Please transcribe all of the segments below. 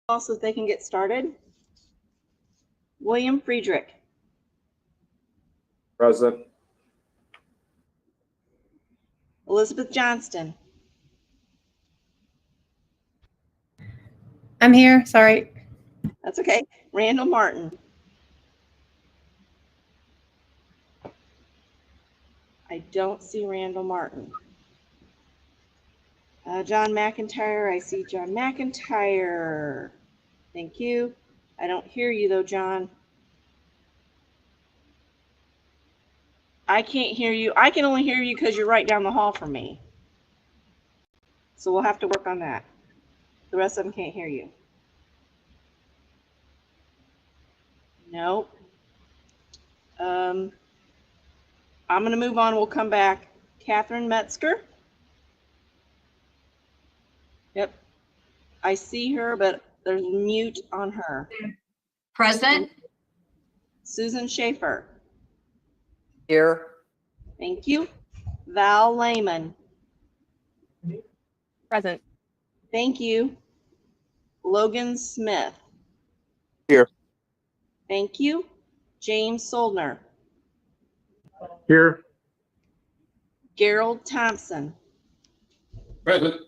so that they can get started. William Friedrich. Present. Elizabeth Johnston. I'm here, sorry. That's okay. Randall Martin. I don't see Randall Martin. John McIntyre, I see John McIntyre. Thank you. I don't hear you though, John. I can't hear you. I can only hear you because you're right down the hall from me. So we'll have to work on that. The rest of them can't hear you. Nope. I'm going to move on. We'll come back. Catherine Metzger. Yep. I see her, but there's mute on her. Present. Susan Schaefer. Here. Thank you. Val Lehman. Present. Thank you. Logan Smith. Here. Thank you. James Soldner. Here. Gerald Thompson. Present.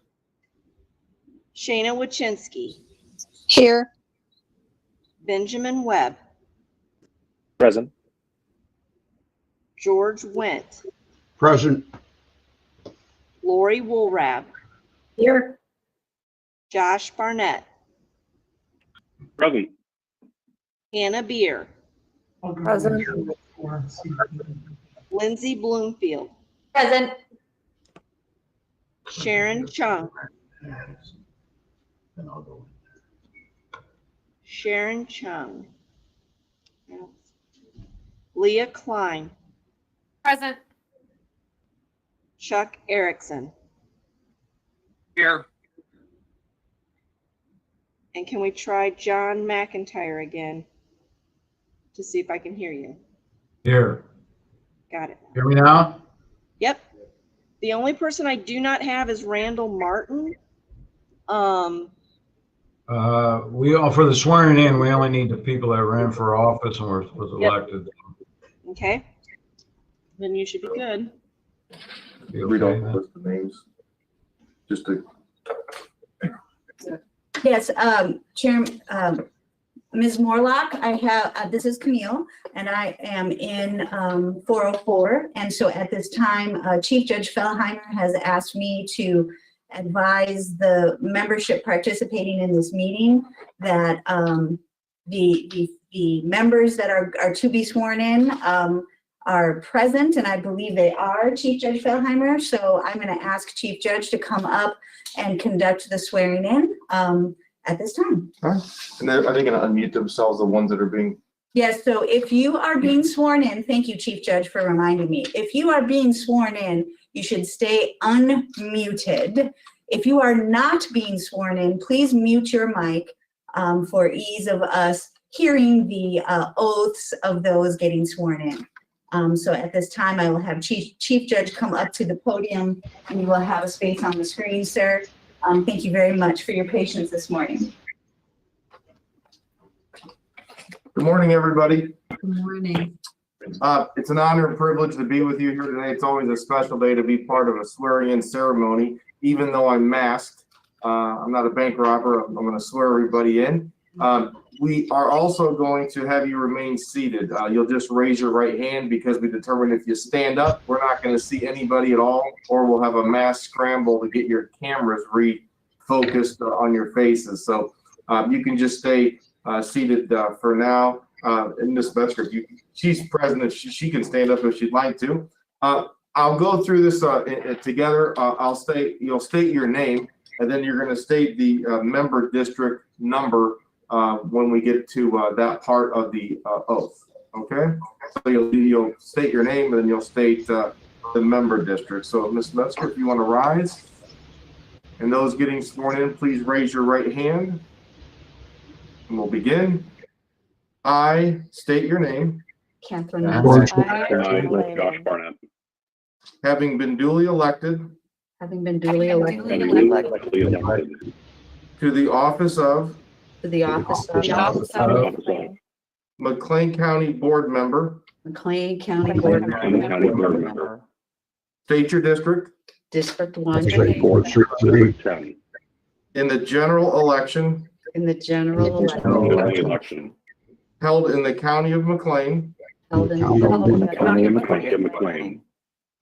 Shana Wachinski. Here. Benjamin Webb. Present. George Wendt. Present. Lori Woolrab. Here. Josh Barnett. Present. Hannah Beer. Present. Lindsay Bloomfield. Present. Sharon Chung. Sharon Chung. Leah Klein. Present. Chuck Erickson. Here. And can we try John McIntyre again to see if I can hear you? Here. Got it. Hear me now? Yep. The only person I do not have is Randall Martin. We all, for the swearing in, we only need the people that ran for office and was elected. Okay. Then you should be good. Be We okay don't then. list the names. Just to. Yes, Chairman, Ms. Morlock, I have, this is Camille, and I am in 404. And so at this time, Chief Judge Fellheimer has asked me to advise the membership participating in this meeting that the members that are to be sworn in are present, and I believe they are, Chief Judge Fellheimer. So I'm going to ask Chief Judge to come up and conduct the swearing in at this time. All right. And are they going to unmute themselves, the ones that are being? Yes, so if you are being sworn in, thank you, Chief Judge, for reminding me. If you are being sworn in, you should stay unmuted. If you are not being sworn in, please mute your mic for ease of us hearing the oaths of those getting sworn in. So at this time, I will have Chief Judge come up to the podium, and you will have a space on the screen, sir. Thank you very much for your patience this morning. Good morning, everybody. Good morning. It's an honor and privilege to be with you here today. It's always a special day to be part of a swearing-in ceremony, even though I'm masked. I'm not a bank robber. I'm going to swear everybody in. We are also going to have you remain seated. You'll just raise your right hand because we determined if you stand up, we're not going to see anybody at all, or we'll have a mass scramble to get your cameras refocused on your faces. So you can just stay seated for now. And Ms. Metzger, she's president. She can stand up if she'd like to. I'll go through this together. You'll state your name, and then you're going to state the member district number when we get to that part of the oath. Okay, so you'll state your name, and then you'll state the member district. So Ms. Metzger, if you want to rise, and those getting sworn in, please raise your right hand, and we'll begin. I state your name. Catherine. George. Josh Barnett. Having been duly elected Having been duly elected Elected to the office of to the office the of office of McLean County Board Member, McLean County Board Member, McLean County Board Member, state your district, District 1, District 7, in the general election in the general election general election, held in the county of McLean held in County of McLean,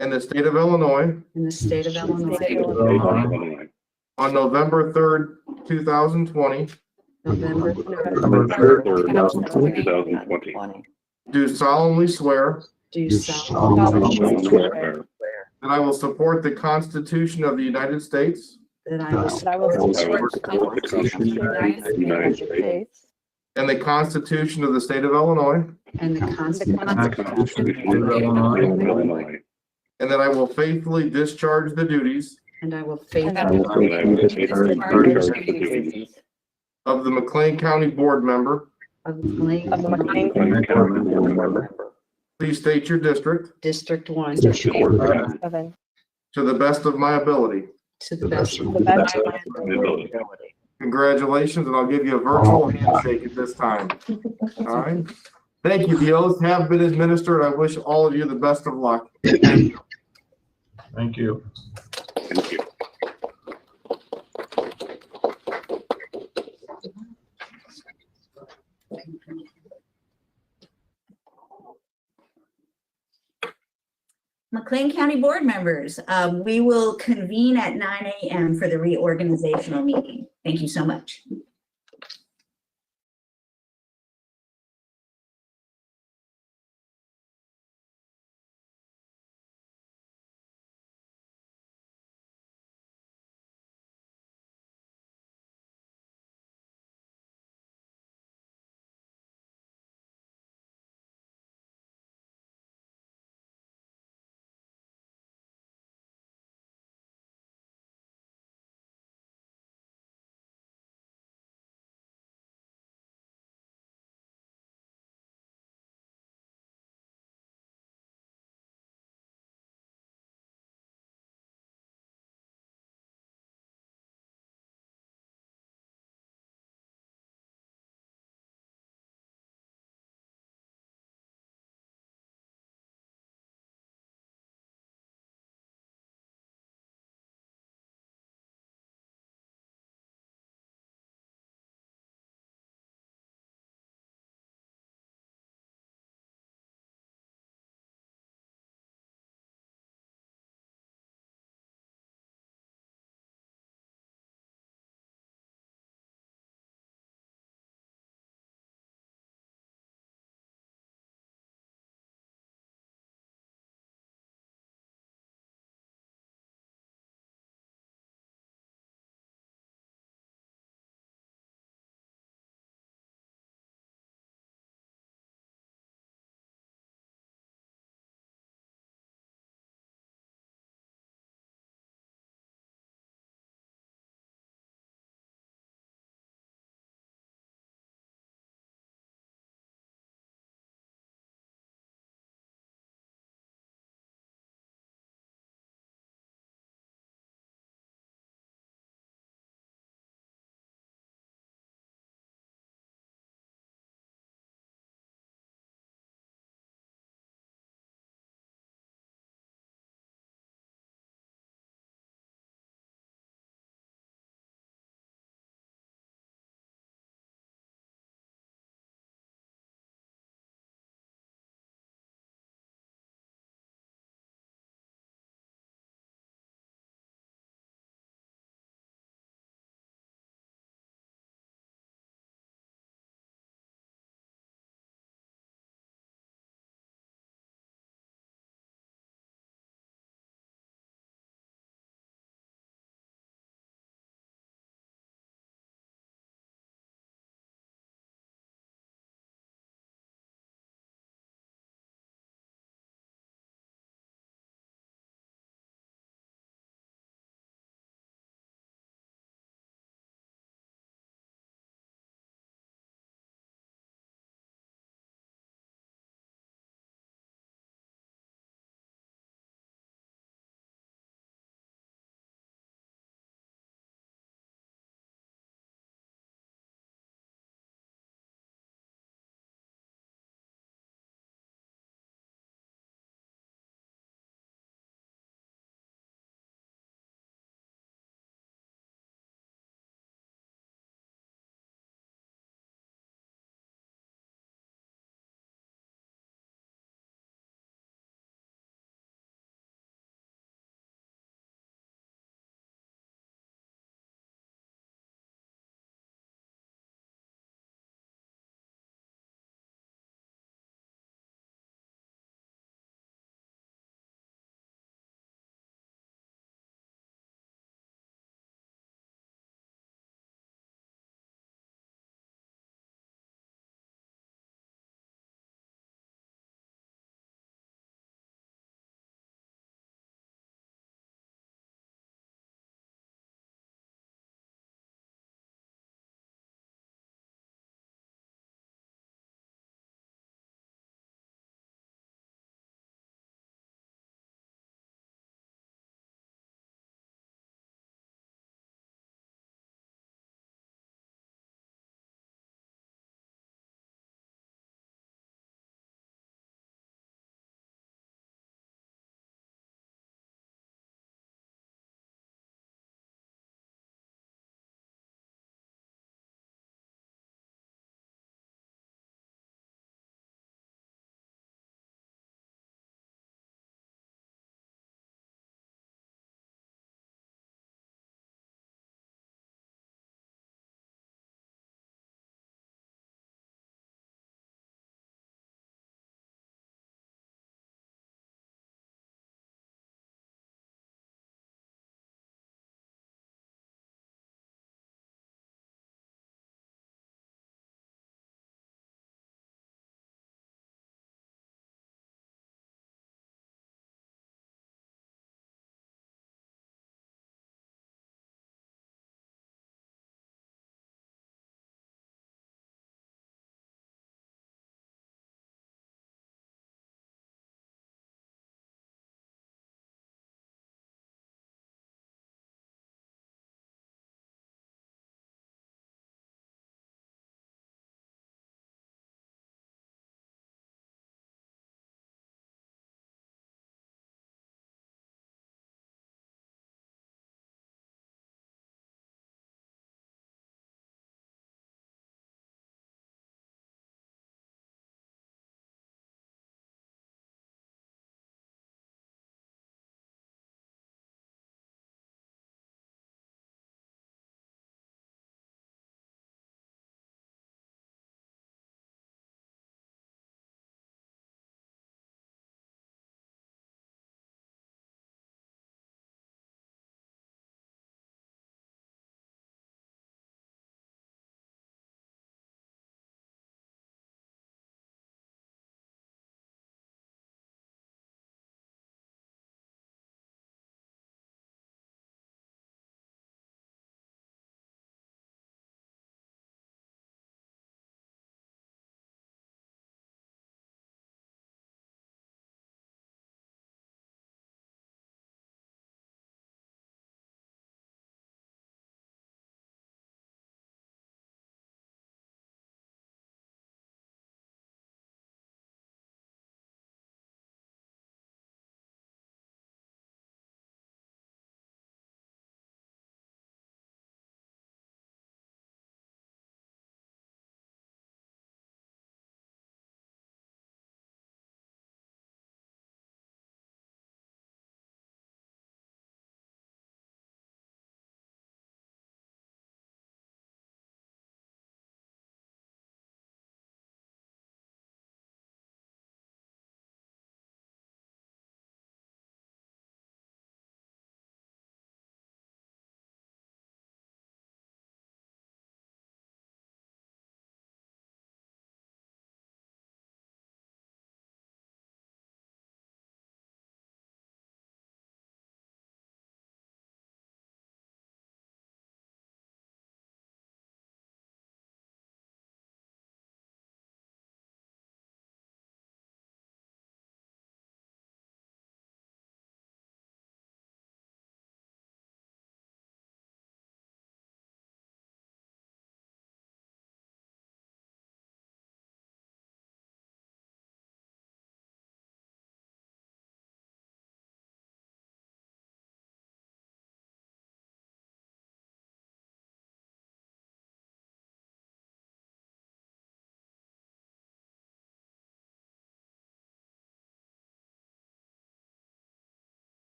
and the state of Illinois in the state of Illinois, State of Illinois, on November 3rd, 2020, November November 3rd, 2020. do solemnly swear do solemnly solemnly swear that I will support the Constitution of the United States that I will that I will support the Constitution of the United States and the Constitution of the state of Illinois, and the and Constitution the Constitution of Illinois, and that I will faithfully discharge the duties and I will and I faithfully will faithfully discharge the duties of the McLean County Board Member. of McLean of the McLean County Board Member, Please state your district District 1 District 7, to the best of my ability. to the best of to the best of my ability. Congratulations, and I'll give you a virtual handshake at this time. All right. Thank you. The oaths have been administered. I wish all of you the best of luck. Thank you. Thank you. McLean County Board members, we will convene at 9 a.m. for the reorganizational meeting. Thank you so much.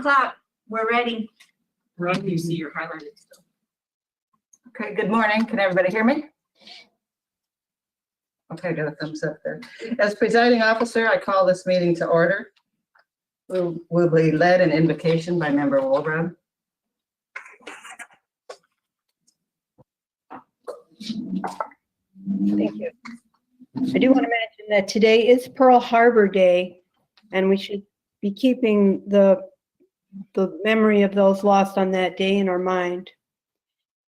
o'clock. We're ready. Run, you see your highlighted stuff. Okay, good morning. Can everybody hear me? Okay, I got a thumbs up there. As presiding officer, I call this meeting to order. Will be led in invocation by Member Wolbrand. Thank you. I do want to mention that today is Pearl Harbor Day, and we should be keeping the memory of those lost on that day in our mind.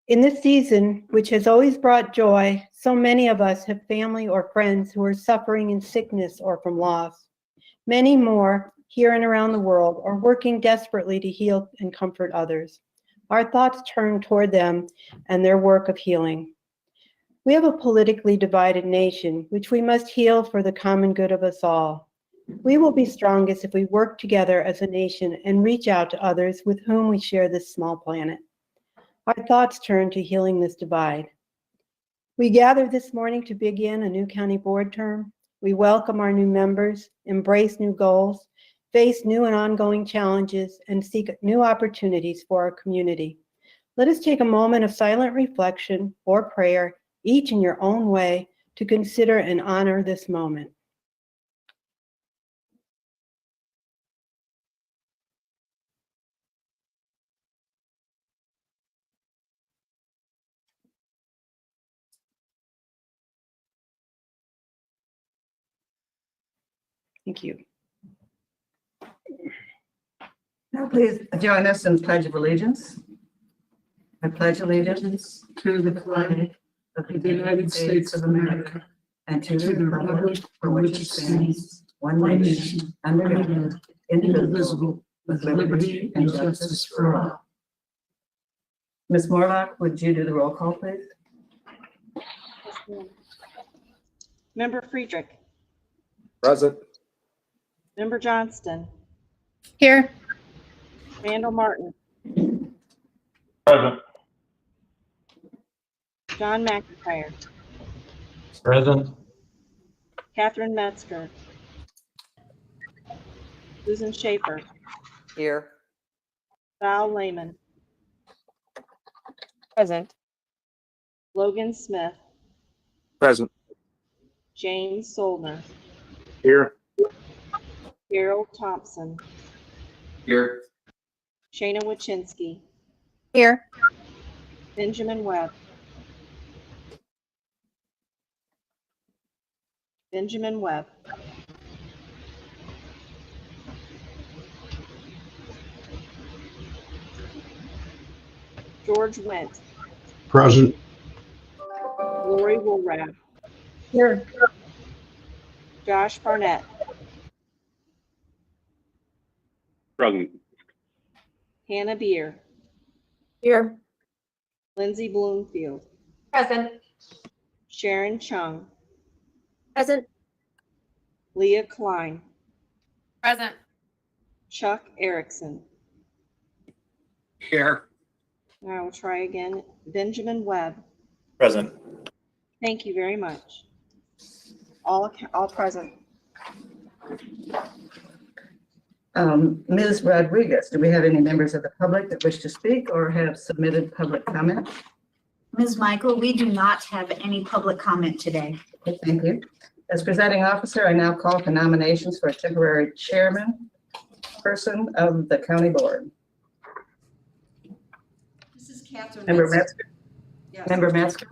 In this season, which has always brought joy, so many of us have family or friends who are suffering in sickness or from loss. Many more here and around the world are working desperately to heal and comfort others. Our thoughts turn toward them and their work of healing. We have a politically divided nation, which we must heal for the common good of us all. We will be strongest if we work together as a nation and reach out to others with whom we share this small planet. Our thoughts turn to healing this divide. We gather this morning to begin a new county board term. We welcome our new members, embrace new goals, face new and ongoing challenges, and seek new opportunities for our community. Let us take a moment of silent reflection or prayer, each in your own way, to consider and honor this moment. Thank you. Now please join us in Pledge of Allegiance. I pledge allegiance to the flag of of the United States of America, and to to the republic for which it stands, one one nation, nation, under God, under, indivisible, indivisible, with liberty and justice for all. Ms. Morlock, would you do the roll call, please? Member Friedrich, Present. Member Johnston, Here. Randall Martin, Present. John McIntyre, Present. Catherine Metzger, Susan Schaefer, Here. Val Lehman, Present. Logan Smith, Present. James Soldner, Here. Harold Thompson, Here. Shana Wachinski, Here. Benjamin Webb, Benjamin Webb, George Wendt, Present. Lori Woolrab, Here. Josh Barnett, Present. Hannah Beer, Here. Lindsay Bloomfield, Present. Sharon Chung, Present. Leah Klein, Present. Chuck Erickson. Here. I will try again. Benjamin Webb. Present. Thank you very much. All present. Ms. Rodriguez, do we have any members of the public that wish to speak or have submitted public comment? Ms. Michael, we do not have any public comment today. Okay, thank you. As presiding officer, I now call for nominations for a temporary chairman person of the county board. This is Catherine. Member Metzger. Metzger? Yes. Member Metzger?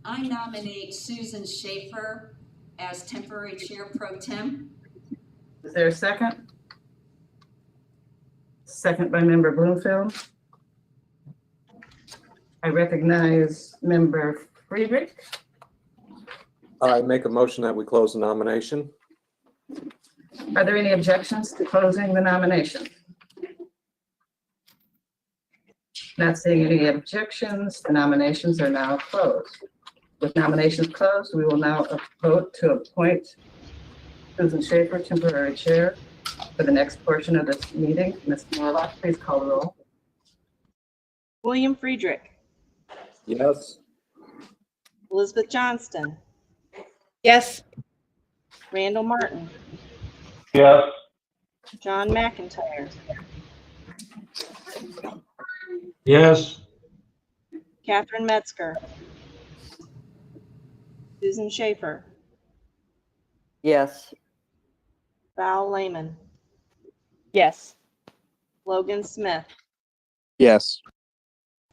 I nominate Susan Schaefer as temporary chair pro tem. Is there a second? Second by member Bloomfield. I recognize member Friedrich. I make a motion that we close the nomination. Are there any objections to closing the nomination? Not seeing any objections, the nominations are now closed. With nominations closed, we will now vote to appoint Susan Schaefer, temporary chair, for the next portion of this meeting. Ms. Morlock, please call the roll. William Friedrich, Yes. Elizabeth Johnston, Yes. Randall Martin, Yes. John McIntyre, Yes. Catherine Metzger, Susan Schaefer, Yes. Val Lehman, Yes. Logan Smith, Yes.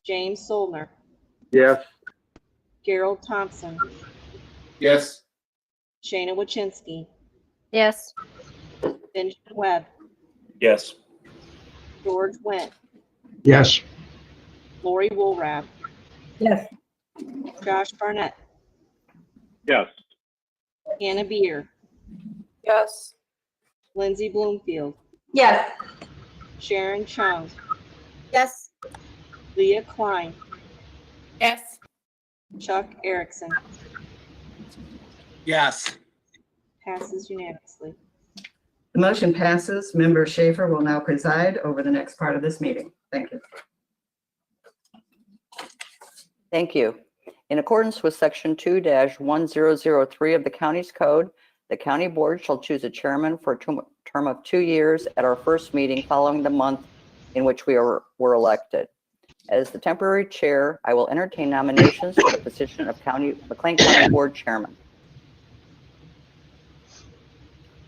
James Soldner, Yes. Gerald Thompson, Yes. Shayna Wachinsky, Yes. Benjamin Webb, Yes. George Wendt, Yes. Lori Woolrab, Yes. Josh Barnett, Yes. Hannah Beer, Yes. Lindsay Bloomfield, Yes. Sharon Chung, Yes. Leah Klein, Yes. Chuck Erickson. Yes. Passes unanimously. The motion passes. Member Schaefer will now preside over the next part of this meeting. Thank you. Thank you. In accordance with Section 2-1003 of the county's code, the county board shall choose a chairman for a term of 2 years at our first meeting following the month in which we were elected. As the temporary chair, I will entertain nominations for the position of McLean County Board Chairman.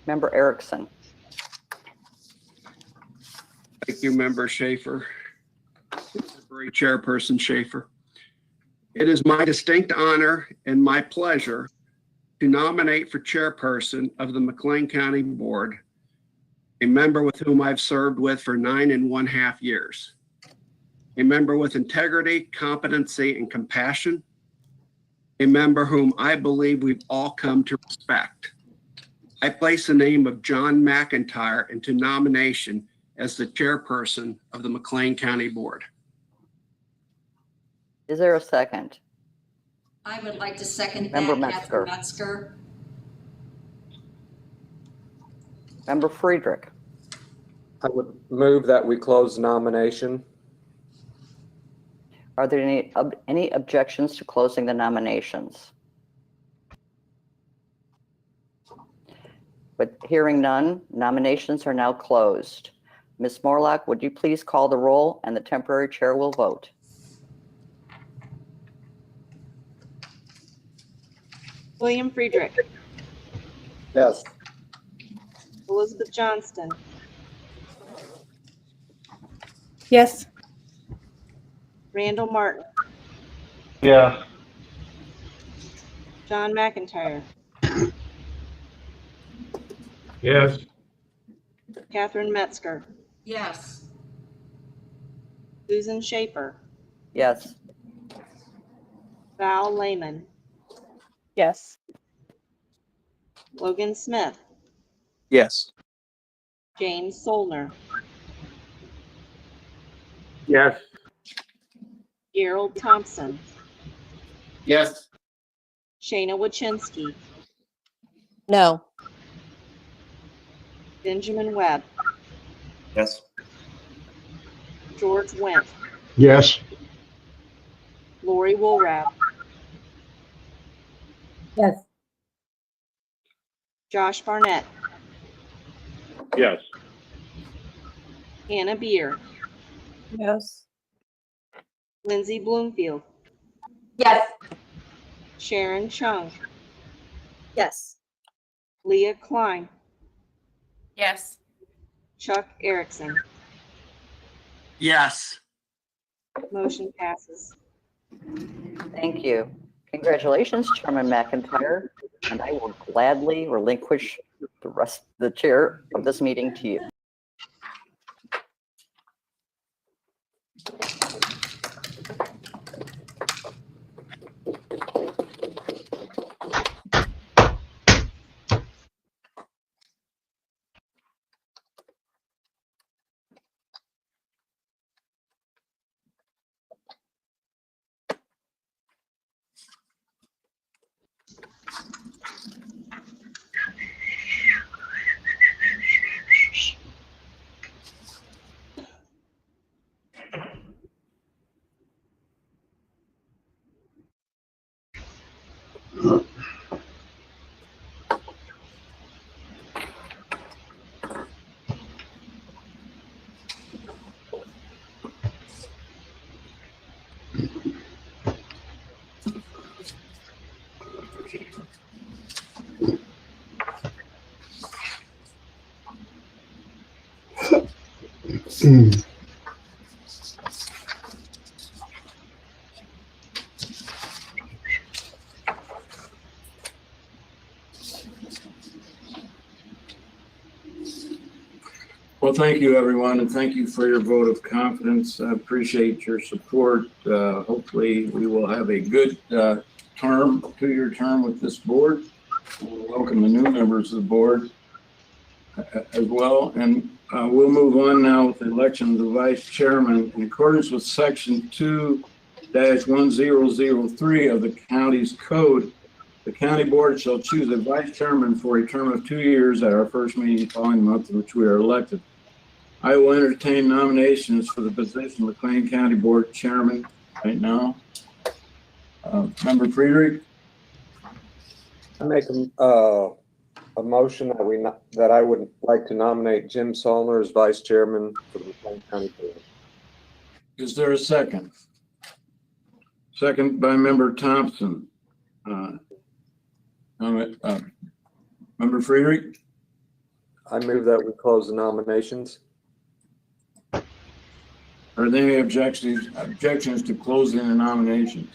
Member Erickson. Thank you, Member Schaefer. Temporary Chairperson Schaefer. It is my distinct honor and my pleasure to nominate for chairperson of the McLean County Board a member with whom I've served with for 9½ years. A member with integrity, competency, and compassion. A member whom I believe we've all come to respect. I place the name of John McIntyre into nomination as the chairperson of the McLean County Board. Is there a second? I would like to second Member that, Metzger. Catherine Metzger. Member Friedrich. I would move that we close nomination. Are there any objections to closing the nominations? But hearing none, nominations are now closed. Ms. Morlock, would you please call the roll and the temporary chair will vote? William Friedrich, Yes. Elizabeth Johnston, Yes. Randall Martin, Yes. John McIntyre, Yes. Catherine Metzger, Yes. Susan Schaefer, Yes. Val Lehman, Yes. Logan Smith, Yes. James Soldner, Yes. Gerald Thompson, Yes. Shayna Wachinsky, No. Benjamin Webb, Yes. George Wendt, Yes. Lori Woolrab, Yes. Josh Barnett, Yes. Hannah Beer, Yes. Lindsay Bloomfield, Yes. Sharon Chung, Yes. Leah Klein, Yes. Chuck Erickson. Yes. Motion passes. Thank you. Congratulations, Chairman McIntyre, and I will gladly relinquish the rest of the chair of this meeting to you. Well, thank you, everyone, and thank you for your vote of confidence. I appreciate your support. Hopefully, we will have a good term, 2-year term with this board. We'll welcome the new members of the board as well. And we'll move on now with the election of the vice chairman. In accordance with section 2-1003 of the county's code, the county board shall choose a vice chairman for a term of 2 years at our first meeting following the month in which we are elected. I will entertain nominations for the position of McLean County Board Chairman right now. Member Friedrich? I make a motion that I would like to nominate Jim Solner as vice chairman for the McLean County Board. Is there a second? Second by Member Thompson. Member Friedrich? I move that we close the nominations. Are there any objections to closing the nominations?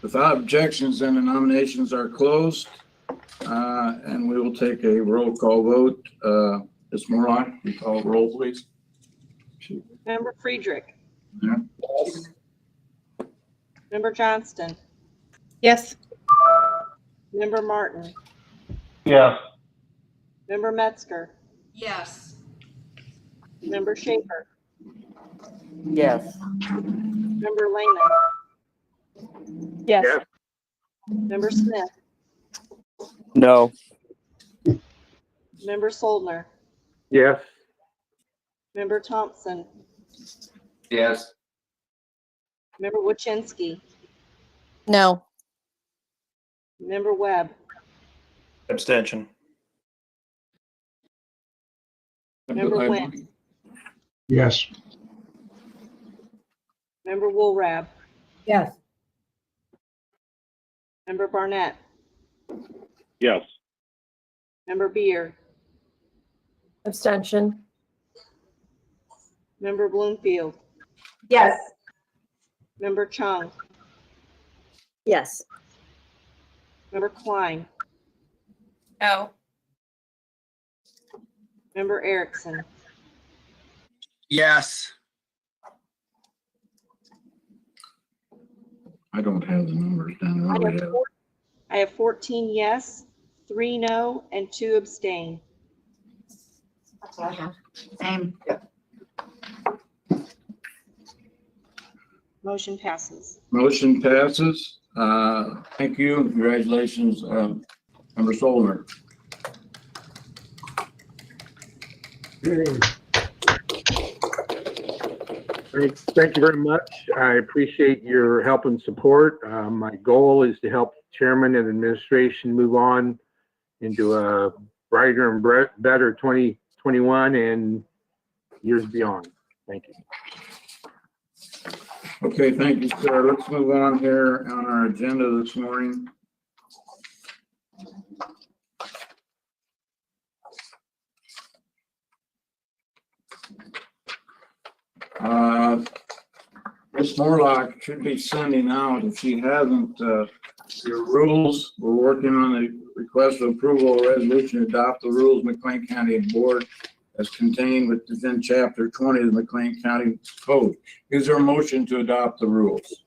Without objections, then the nominations are closed, and we will take a roll call vote. Ms. Morlock, you call roll, please. Member Friedrich. Yeah. Member Johnston. Yes. Member Martin. Yes. Member Metzger. Yes. Member Schaefer. Yes. Member Lehman. Yes. Member Smith. No. Member Soldner. Yes. Member Thompson. Yes. Member Wachinski. No. Member Webb. Abstention. Member Wynn. Yes. Member Woolrab. Yes. Member Barnett. Yes. Member Beer. Abstention. Member Bloomfield. Yes. Member Chung. Yes. Member Klein. No. Member Erickson. Yes. I don't have the numbers down. I have 14 yes, 3 no, and 2 abstain. That's what I have. Same. Motion passes. Motion passes. Thank you. Congratulations, Member Soldner. Thank you very much. I appreciate your help and support. My goal is to help chairman and administration move on into a brighter and better 2021 and years beyond. Thank you. Okay, thank you, sir. Let's move on here on our agenda this morning. Ms. Morlock should be sending out, if she hasn't, your rules. We're working on the request for approval of resolution to adopt the rules McLean County Board as contained within Chapter 20 of the McLean County Code. Is there a motion to adopt the rules?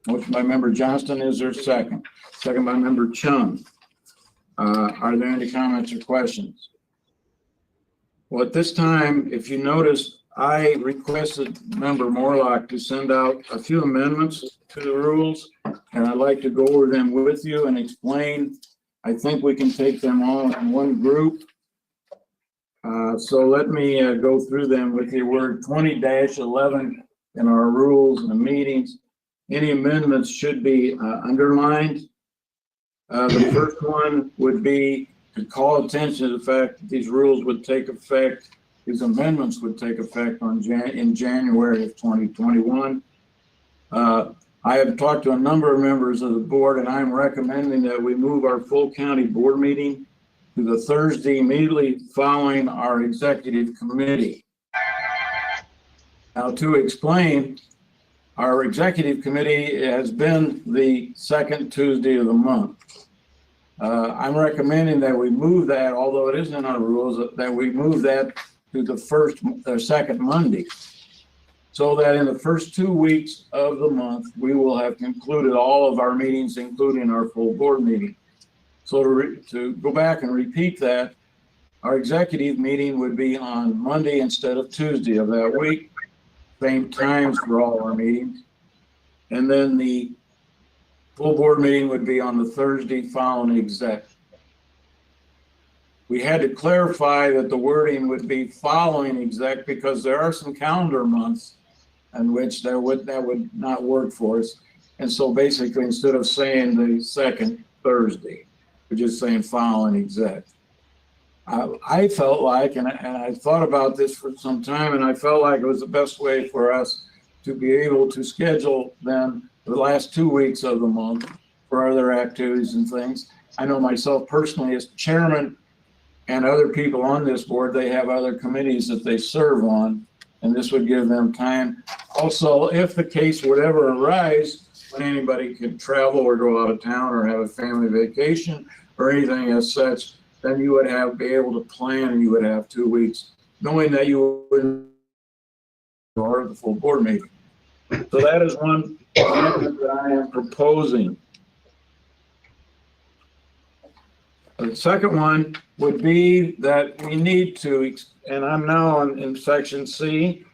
Motion by Member Johnston. Is there a second? Second by Member Chung. Are there any comments or questions? Well, at this time, if you notice, I requested Member Morlock to send out a few amendments to the rules, and I'd like to go over them with you and explain. I think we can take them all in one group. So let me go through them with you. We're 20-11 in our rules and meetings. Any amendments should be underlined. The first one would be to call attention to the fact that these rules would take effect, these amendments would take effect in January of 2021. I have talked to a number of members of the board, and I'm recommending that we move our full county board meeting to the Thursday immediately following our executive committee. Now, to explain, our executive committee has been the second Tuesday of the month. I'm recommending that we move that, although it isn't in our rules, that we move that to the second Monday, so that in the first 2 weeks of the month, we will have concluded all of our meetings, including our full board meeting. So to go back and repeat that, our executive meeting would be on Monday instead of Tuesday of that week, same times for all our meetings. And then the full board meeting would be on the Thursday following exec. We had to clarify that the wording would be following exec because there are some calendar months in which that would not work for us. And so basically, instead of saying the second Thursday, we're just saying following exec. I felt like, and I thought about this for some time, and I felt like it was the best way for us to be able to schedule then the last 2 weeks of the month for other activities and things. I know myself personally as chairman and other people on this board, they have other committees that they serve on, and this would give them time. Also, if the case would ever arise, when anybody could travel or go out of town or have a family vacation or anything as such, then you would be able to plan, and you would have 2 weeks, knowing that you would or the full board meeting. So that is one amendment that I am proposing. The second one would be that we need to, and I'm now in section C,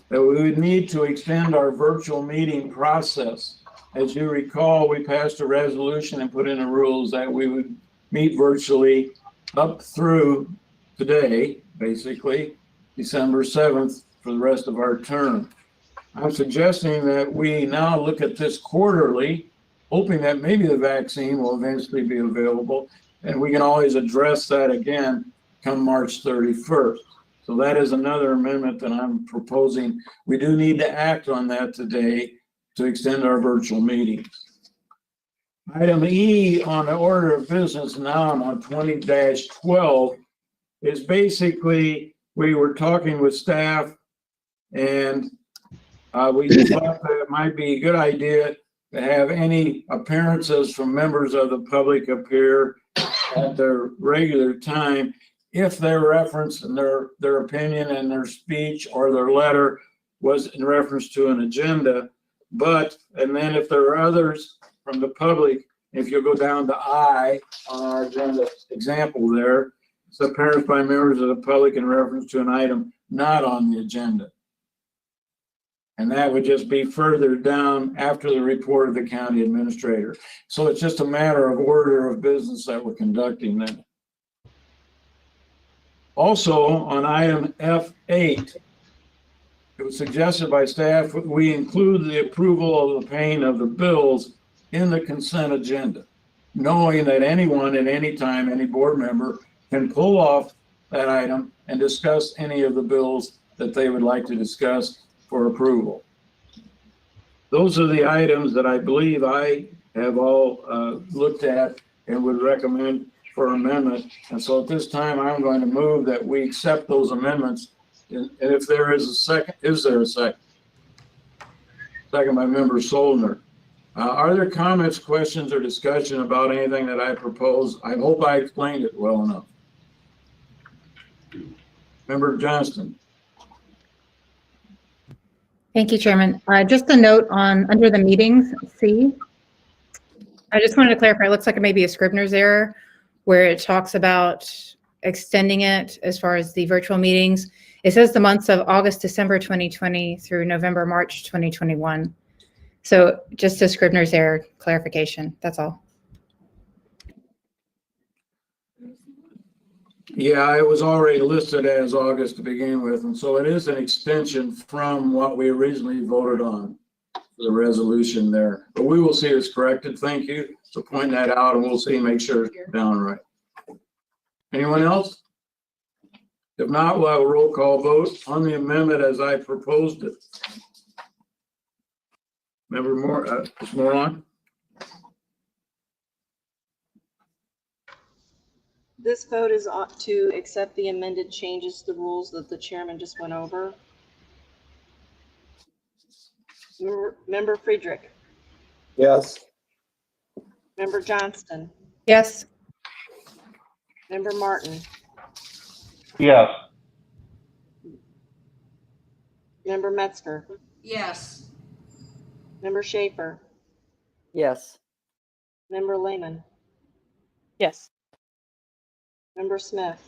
that we would need to extend our virtual meeting process. As you recall, we passed a resolution and put in the rules that we would meet virtually up through today, basically, December 7th for the rest of our term. I'm suggesting that we now look at this quarterly, hoping that maybe the vaccine will eventually be available, and we can always address that again come March 31st. So that is another amendment that I'm proposing. We do need to act on that today to extend our virtual meetings. Item E on the order of business, now I'm on 20-12, is basically, we were talking with staff, and we thought that it might be a good idea to have any appearances from members of the public appear at their regular time if their reference and their opinion and their speech or their letter was in reference to an agenda. And then if there are others from the public, if you go down to I on our agenda example there, it's appearance by members of the public in reference to an item not on the agenda. And that would just be further down after the report of the county administrator. So it's just a matter of order of business that we're conducting then. Also on item F8, it was suggested by staff we include the approval of the paying of the bills in the consent agenda, knowing that anyone at any time, any board member can pull off that item and discuss any of the bills that they would like to discuss for approval. Those are the items that I believe I have all looked at and would recommend for amendment. And so at this time, I'm going to move that we accept those amendments. And if there is a second, is there a second? Second by member Sollner. Are there comments, questions, or discussion about anything that I propose? I hope I explained it well enough. Member Johnston. Thank you, Chairman. Just a note on under the meetings, C. I just wanted to clarify, it looks like it may be a Scribner's error where it talks about extending it as far as the virtual meetings. It says the months of August, December 2020 through November, March 2021. So just a Scribner's error clarification, that's all. Yeah, it was already listed as August to begin with, and so it is an extension from what we originally voted on, the resolution there. But we will see it's corrected. Thank you for pointing that out, and we'll see, make sure it's down right. Anyone else? If not, we'll have a roll call vote on the amendment as I proposed it. Member Ms. Morlock? This vote is to accept the amended changes to the rules that the chairman just went over. Member Friedrich, Yes. Member Johnston, Yes. Member Martin, Yes. Member Metzger, Yes. Member Schaefer, Yes. Member Lehman, Yes. Member Smith,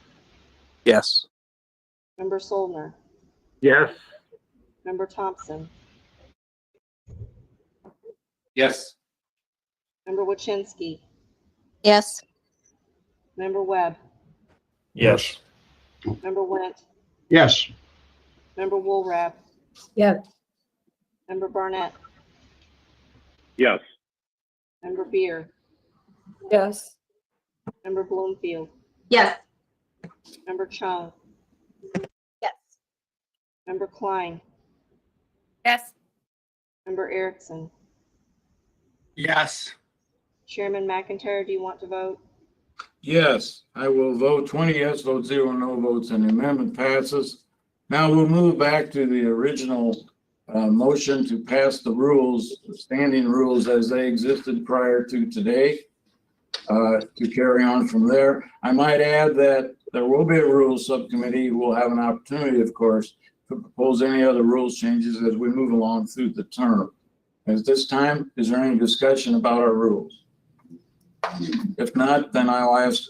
Yes. Member Solner, Yes. Member Thompson, Yes. Member Wachinski, Yes. Member Webb, Yes. Member Went, Yes. Member Woolrab, Yes. Member Barnett, Yes. Member Beer, Yes. Member Bloomfield, Yes. Member Chung, Yes. Member Klein, Yes. Member Erickson, Yes. Chairman McIntyre, do you want to vote? Yes, I will vote 20 yes votes, 0 no votes, and the amendment passes. Now we'll move back to the original motion to pass the rules, the standing rules as they existed prior to today, to carry on from there. I might add that there will be a rules subcommittee who will have an opportunity, of course, to propose any other rules changes as we move along through the term. At this time, is there any discussion about our rules? If not, then I'll ask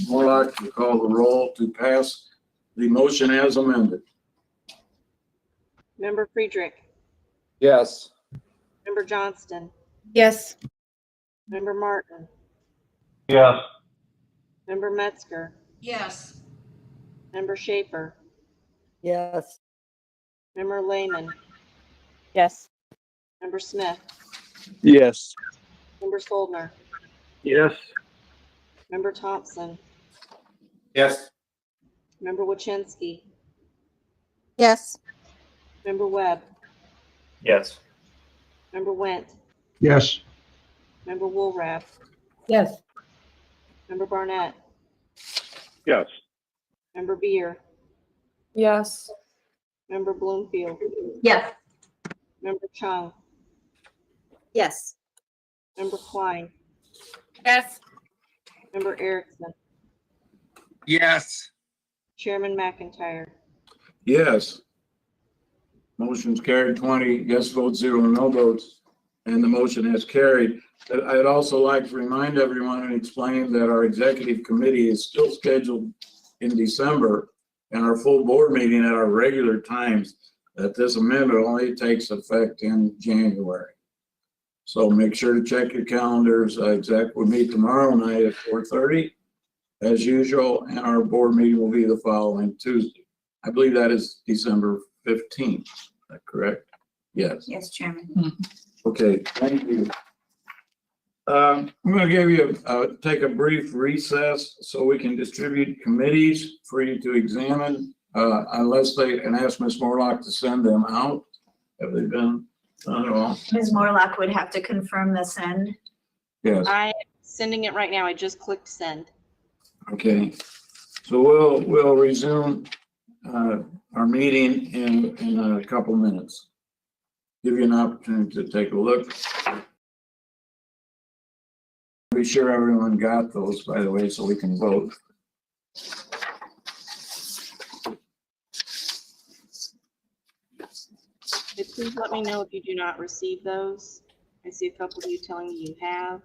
Morlock to call the roll to pass the motion as amended. Member Friedrich, Yes. Member Johnston, Yes. Member Martin, Yes. Member Metzger, Yes. Member Schaefer, Yes. Member Lehman, Yes. Member Smith, Yes. Member Soldner, Yes. Member Thompson, Yes. Member Wachinski, Yes. Member Webb, Yes. Member Went, Yes. Member Woolrab, Yes. Member Barnett, Yes. Member Beer, Yes. Member Bloomfield, Yes. Member Chung, Yes. Member Klein, Yes. Member Erickson, Yes. Chairman McIntyre. Yes. Motion's carried 20 yes votes, 0 no votes, and the motion has carried. I'd also like to remind everyone and explain that our executive committee is still scheduled in December and our full board meeting at our regular times, that this amendment only takes effect in January. So make sure to check your calendars. We'll meet tomorrow night at 4:30 as usual, and our board meeting will be the following Tuesday. I believe that is December 15th. Is that correct? Yes. Yes, Chairman. Okay, thank you. I'm going to give you take a brief recess so we can distribute committees for you to examine, and ask Ms. Morlock to send them out. Have they been done at all? Ms. Morlock would have to confirm the send. Yes. I'm sending it right now. I just clicked send. Okay. So we'll resume our meeting in a couple minutes. Give you an opportunity to take a look. Be sure everyone got those, by the way, so we can vote. Please let me know if you do not receive those. I see a couple of you telling me you have.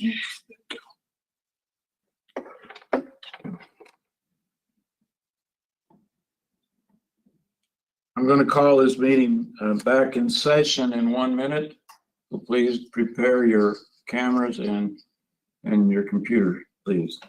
I'm going to call this meeting back in session in 1 minute. So please prepare your cameras and your computer, please.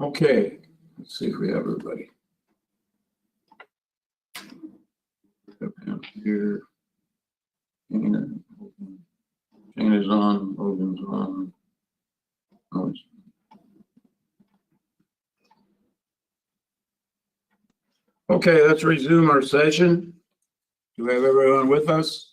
Okay, let's see if we have everybody. Here. Shane is on, Logan's on. Oh, it's- Okay, let's resume our session. Do we have everyone with us?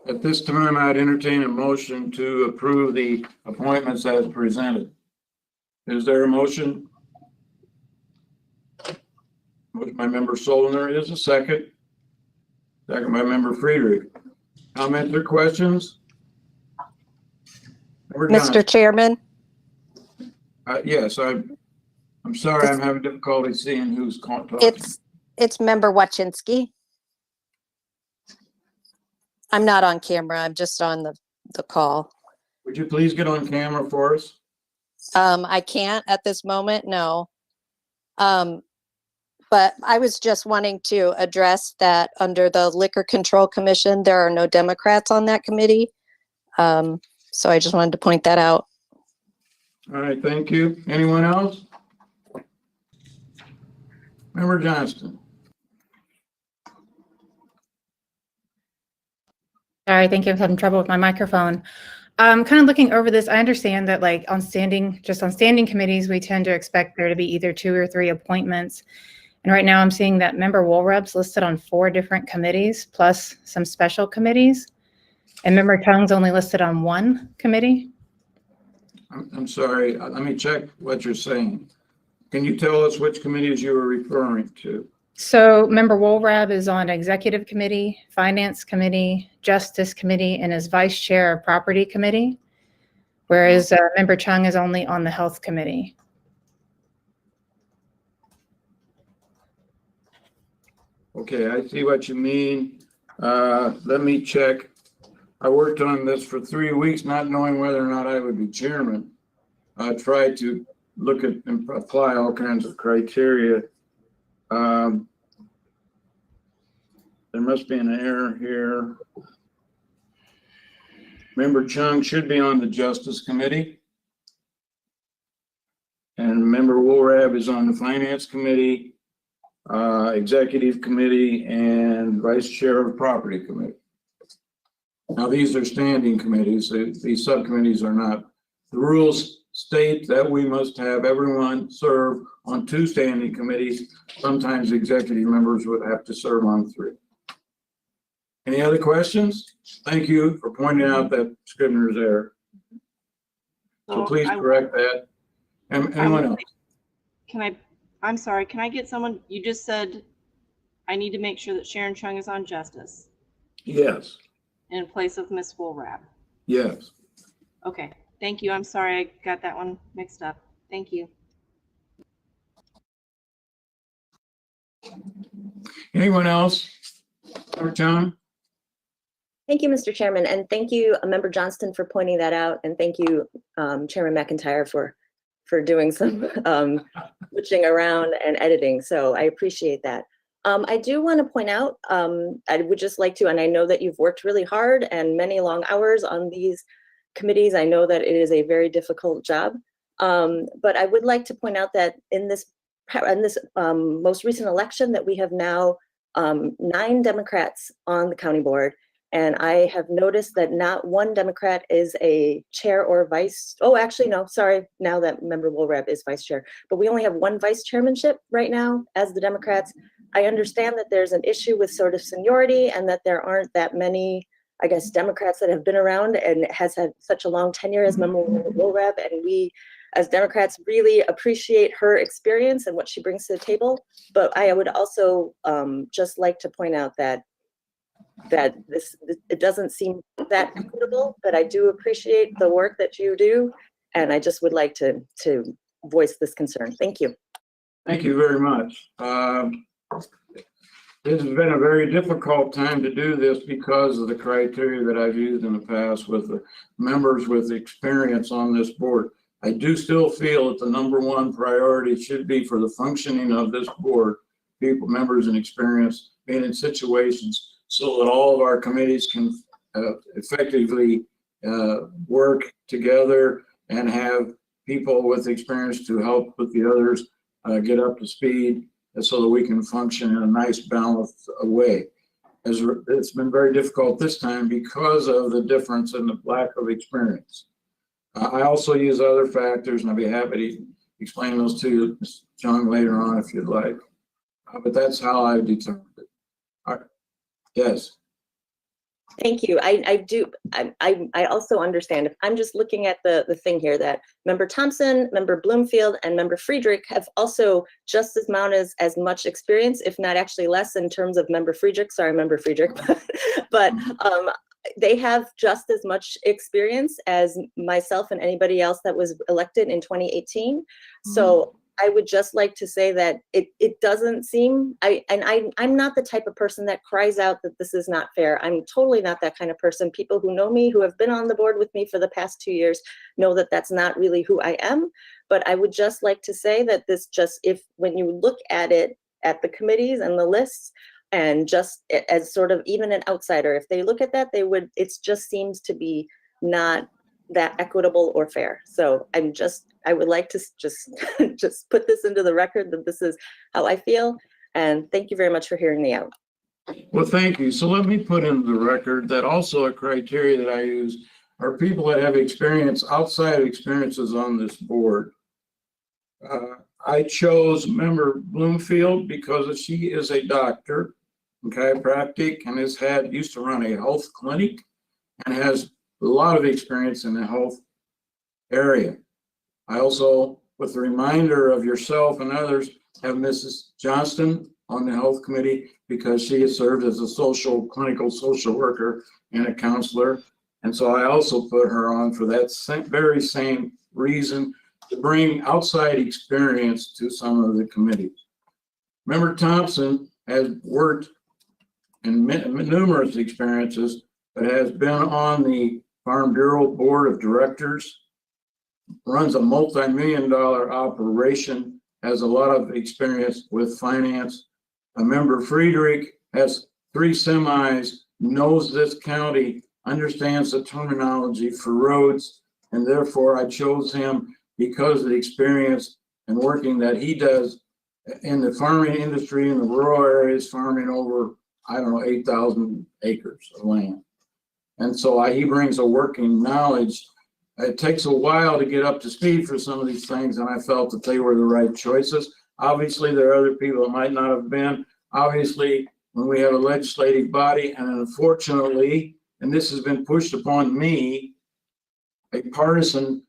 At this time, I'd entertain a motion to approve the appointments as presented. Is there a motion? Motion by member Solner is a second. Second by member Friedrich. Comments or questions? Member Johnson. Mr. Chairman, Yes, I'm sorry, I'm having difficulty seeing who's talking. it's member Wachinski. I'm not on camera. I'm just on the call. Would you please get on camera for us? I can't at this moment, no. But I was just wanting to address that under the Liquor Control Commission, there are no Democrats on that committee. So I just wanted to point that out. All right, thank you. Anyone else? Member Johnston. Sorry, thank you. I'm having trouble with my microphone. Kind of looking over this, I understand that like on standing committees, we tend to expect there to be either 2 or 3 appointments. And right now I'm seeing that member Woolreb's listed on 4 different committees, plus some special committees. And member Tung's only listed on 1 committee. I'm sorry, let me check what you're saying. Can you tell us which committees you were referring to? So member Woolrab is on executive committee, finance committee, justice committee, and is vice chair of property committee. Whereas member Chung is only on the health committee. Okay, I see what you mean. Let me check. I worked on this for 3 weeks, not knowing whether or not I would be chairman. I tried to look at and apply all kinds of criteria. There must be an error here. Member Chung should be on the Justice Committee. And member Woolrab is on the Finance Committee, Executive Committee, and Vice Chair of Property Committee. Now, these are standing committees. These subcommittees are not. The rules state that we must have everyone serve on 2 standing committees. Sometimes executive members would have to serve on 3. Any other questions? Thank you for pointing out that Scribner's error. So please correct that. And anyone else? I'm sorry, can I get someone, you just said I need to make sure that Sharon Chung is on justice Yes, in place of Miss Woolrab. yes. Okay, thank you. I'm sorry, I got that one mixed up. Thank you. Anyone else? Or John? Thank you, Mr. Chairman, and thank you, Member Johnston, for pointing that out, and thank you, Chairman McIntyre, for doing some switching around and editing. So I appreciate that. I do want to point out, I would just like to, and I know that you've worked really hard and many long hours on these committees. I know that it is a very difficult job, but I would like to point out that in this most recent election, that we have now 9 Democrats on the county board. And I have noticed that not one Democrat is a chair or vice. Oh, actually, no, sorry. Now that member Woolrab is vice chair, but we only have 1 vice chairmanship right now as the Democrats. I understand that there's an issue with sort of seniority and that there aren't that many, I guess, Democrats that have been around and has had such a long tenure as member of WOREB. And we, as Democrats, really appreciate her experience and what she brings to the table. But I would also just like to point out that it doesn't seem that equitable, but I do appreciate the work that you do. And I just would like to voice this concern. Thank you. Thank you very much. This has been a very difficult time to do this because of the criteria that I've used in the past with the members with experience on this board. I do still feel that the number one priority should be for the functioning of this board, people, members and experience being in situations so that all of our committees can effectively work together and have people with experience to help with the others get up to speed so that we can function in a nice balanced way. As it's been very difficult this time because of the difference in the lack of experience. I also use other factors, and I'd be happy to explain those to you, Ms. Chung, later on if you'd like. But that's how I determined it. All right. Yes. Thank you. I also understand. If I'm just looking at the thing here, that Member Thompson, Member Bloomfield, and Member Friedrich have also just as much experience, if not actually less, in terms of Member Friedrich. Sorry, Member Friedrich, but they have just as much experience as myself and anybody else that was elected in 2018. So I would just like to say that it doesn't seem, I'm not the type of person that cries out that this is not fair. I'm totally not that kind of person. People who know me, who have been on the board with me for the past 2 years, know that that's not really who I am. But I would just like to say that when you look at it, at the committees and the lists, and just as sort of even an outsider, if they look at that, it just seems to be not that equitable or fair. So I would like to just put this into the record that this is how I feel. And thank you very much for hearing me out. Well, thank you. So let me put into the record that also a criteria that I use are people that have experience outside of experiences on this board. I chose Member Bloomfield because she is a doctor, chiropractic, and used to run a health clinic and has a lot of experience in the health area. I also, with the reminder of yourself and others, have Mrs. Johnston on the health committee because she has served as a clinical social worker and a counselor. And so I also put her on for that very same reason, to bring outside experience to some of the committees. Member Thompson has worked in numerous experiences, but has been on the Farm Bureau Board of Directors, runs a multi-million-dollar operation, has a lot of experience with finance. Member Friedrich has 3 semis, knows this county, understands the terminology for roads, and therefore I chose him because of the experience and working that he does in the farming industry in the rural areas, farming over, 8,000 acres of land. And so he brings a working knowledge. It takes a while to get up to speed for some of these things, and I felt that they were the right choices. Obviously, there are other people that might not have been. Obviously, when we have a legislative body, and unfortunately, and this has been pushed upon me, a partisan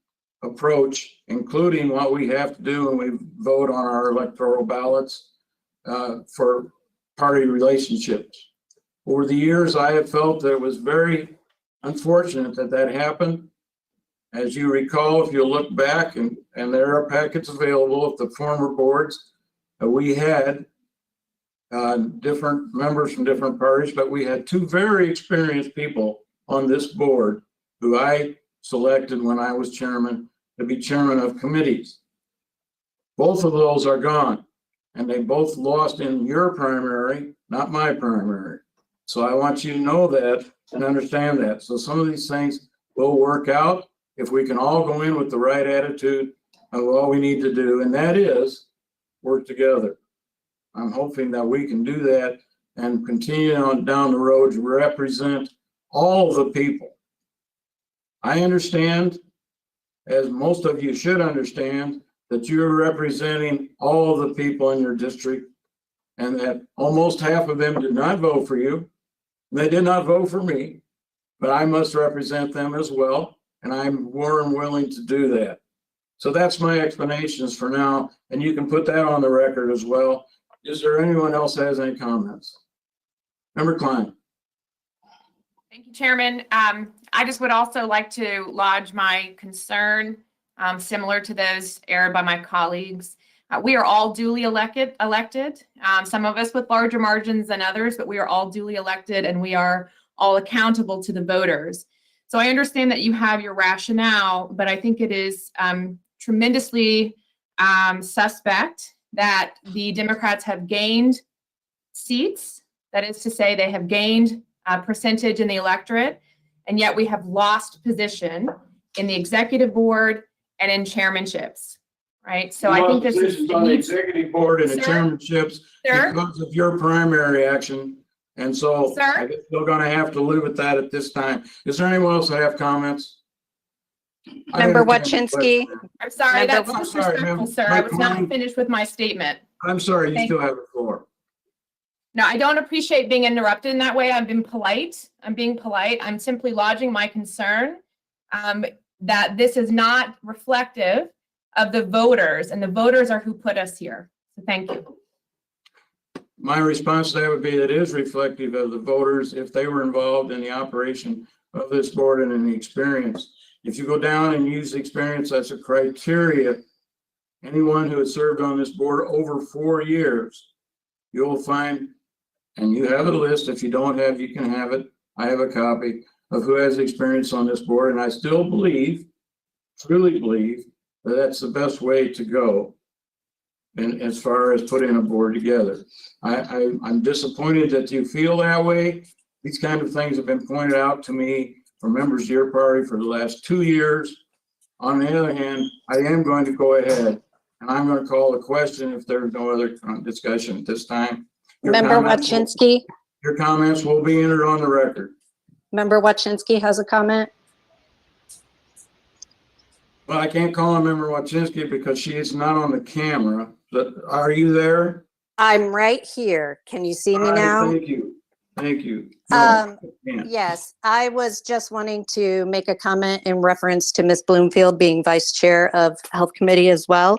approach, including what we have to do when we vote on our electoral ballots for party relationships. Over the years, I have felt that it was very unfortunate that happened. As you recall, if you look back, and there are packets available of the former boards, we had different members from different parties, but we had 2 very experienced people on this board who I selected when I was chairman to be chairman of committees. Both of those are gone, and they both lost in your primary, not my primary. So I want you to know that and understand that. So some of these things will work out if we can all go in with the right attitude of all we need to do, and that is work together. I'm hoping that we can do that and continue on down the road to represent all the people. I understand, as most of you should understand, that you're representing all the people in your district, and that almost half of them did not vote for you. They did not vote for me, but I must represent them as well, and I'm more than willing to do that. So that's my explanations for now, and you can put that on the record as well. Is there anyone else that has any comments? Member Klein. Thank you, Chairman. I just would also like to lodge my concern, similar to those aired by my colleagues. We are all duly elected, some of us with larger margins than others, but we are all duly elected and we are all accountable to the voters. So I understand that you have your rationale, but I think it is tremendously suspect that the Democrats have gained seats. That is to say, they have gained a percentage in the electorate, and yet we have lost position in the executive board and in chairmanships, right? So I think this is on the executive board and the chairmanships because of your primary action. And so I guess we're going to have to live with that at this time. Is there anyone else that have comments? Member Wachinski. I'm sorry, that's I'm sorry, disrespectful, ma'am. sir. I was not finished with my statement. I'm sorry, you Thank still have the floor. No, I don't appreciate being interrupted in that way. I've been polite. I'm being polite. I'm simply lodging my concern that this is not reflective of the voters, and the voters are who put us here. So thank you. My response to that would be that it is reflective of the voters if they were involved in the operation of this board and in the experience. If you go down and use experience as a criteria, anyone who has served on this board over 4 years, you'll find, and you have a list. If you don't have, you can have it. I have a copy of who has experience on this board, and I still believe, truly believe, that that's the best way to go. And as far as putting a board together, I'm disappointed that you feel that way. These kind of things have been pointed out to me from members of your party for the last 2 years. On the other hand, I am going to go ahead and I'm going to call the question if there's no other discussion at this time. Member Wachinski. Your comments will be entered on the record. Member Wachinski has a comment. Well, I can't call on Member Wachinski because she is not on the camera. But are you there? I'm right here. Can you see me now? Thank you. Thank you. No, Yes, I was just wanting to make a comment in reference to Ms. Bloomfield being vice chair of Health Committee as well.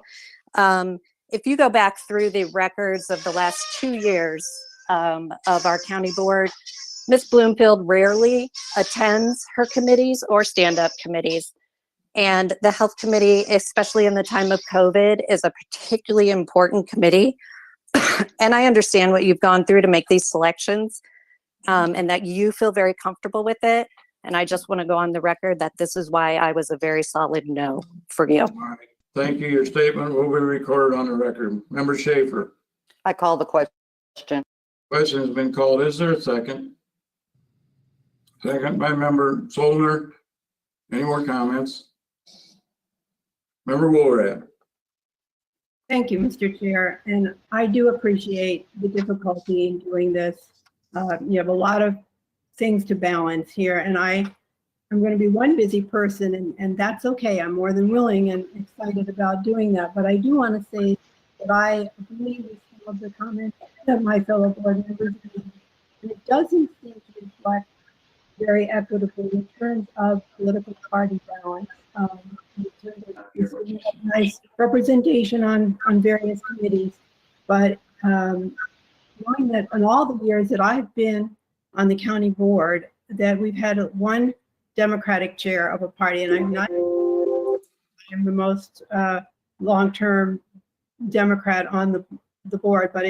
If you go back through the records of the last 2 years of our county board, Ms. Bloomfield rarely attends her committees or stand-up committees. And the health committee, especially in the time of COVID, is a particularly important committee. And I understand what you've gone through to make these selections, and that you feel very comfortable with it. And I just want to go on the record that this is why I was a very solid no for you. Thank you. Your statement will be recorded on the record. Member Schaefer. I call the question. Question has been called. Is there a second? Second by Member Solner. Any more comments? Member Woolrad. Thank you, Mr. Chair. And I do appreciate the difficulty in doing this. You have a lot of things to balance here, and I'm going to be one busy person, and that's okay. I'm more than willing and excited about doing that. But I do want to say that I agree with some of the comments that my fellow board members made. And it doesn't seem to reflect very equitably in terms of political party balance. Nice representation on various committees, but knowing that in all the years that I've been on the county board, that we've had one Democratic chair of a party, and I'm the most long-term Democrat on the board, but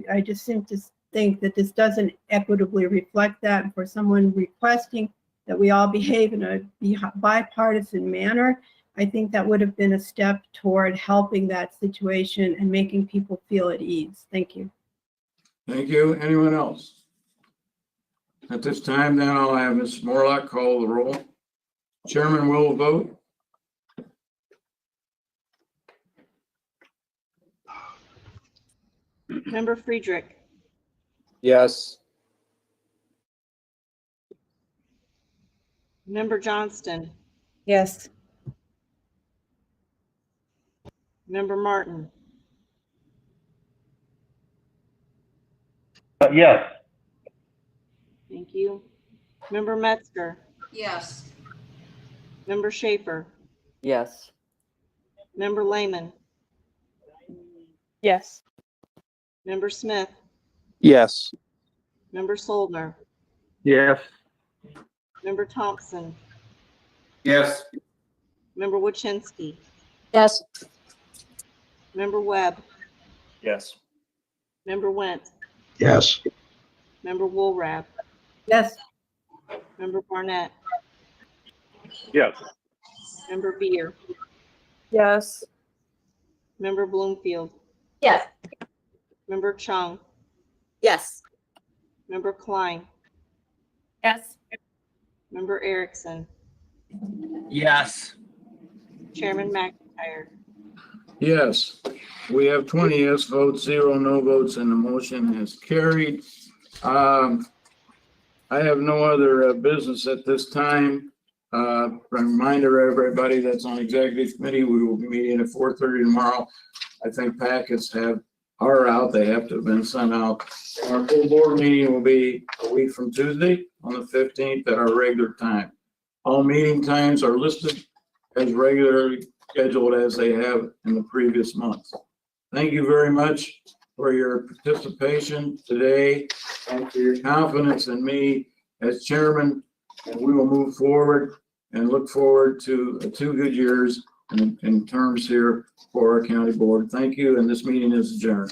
I just seem to think that this doesn't equitably reflect that. And for someone requesting that we all behave in a bipartisan manner, I think that would have been a step toward helping that situation and making people feel at ease. Thank you. Thank you. Anyone else? At this time, then I'll have Ms. Morlock call the roll. Chairman will vote. Member Friedrich. Yes. Member Johnston. Yes. Member Martin. Yes. Thank you. Member Metzger, Yes. Member Schaefer, Yes. Member Lehman, Yes. Member Smith, Yes. Member Soldner, Yes. Member Thompson, Yes. Member Wachinski, Yes. Member Webb, Yes. Member Wentz, Yes. Member Woolrab, Yes. Member Barnett, Yes. Member Beer, Yes. Member Bloomfield, Yes. Member Chung, Yes. Member Klein, Yes. Member Erickson, Yes. Chairman McIntyre. Yes, we have 20 yes votes, 0 no votes, and the motion is carried. I have no other business at this time. Reminder, everybody that's on executive committee, we will be meeting at 4:30 tomorrow. I think packets are out, they have to have been sent out. Our full board meeting will be a week from Tuesday on the 15th at our regular time. All meeting times are listed as regularly scheduled as they have in the previous months. Thank you very much for your participation today and for your confidence in me as chairman. And we will move forward and look forward to 2 good years in terms here for our county board. Thank you, and this meeting is adjourned.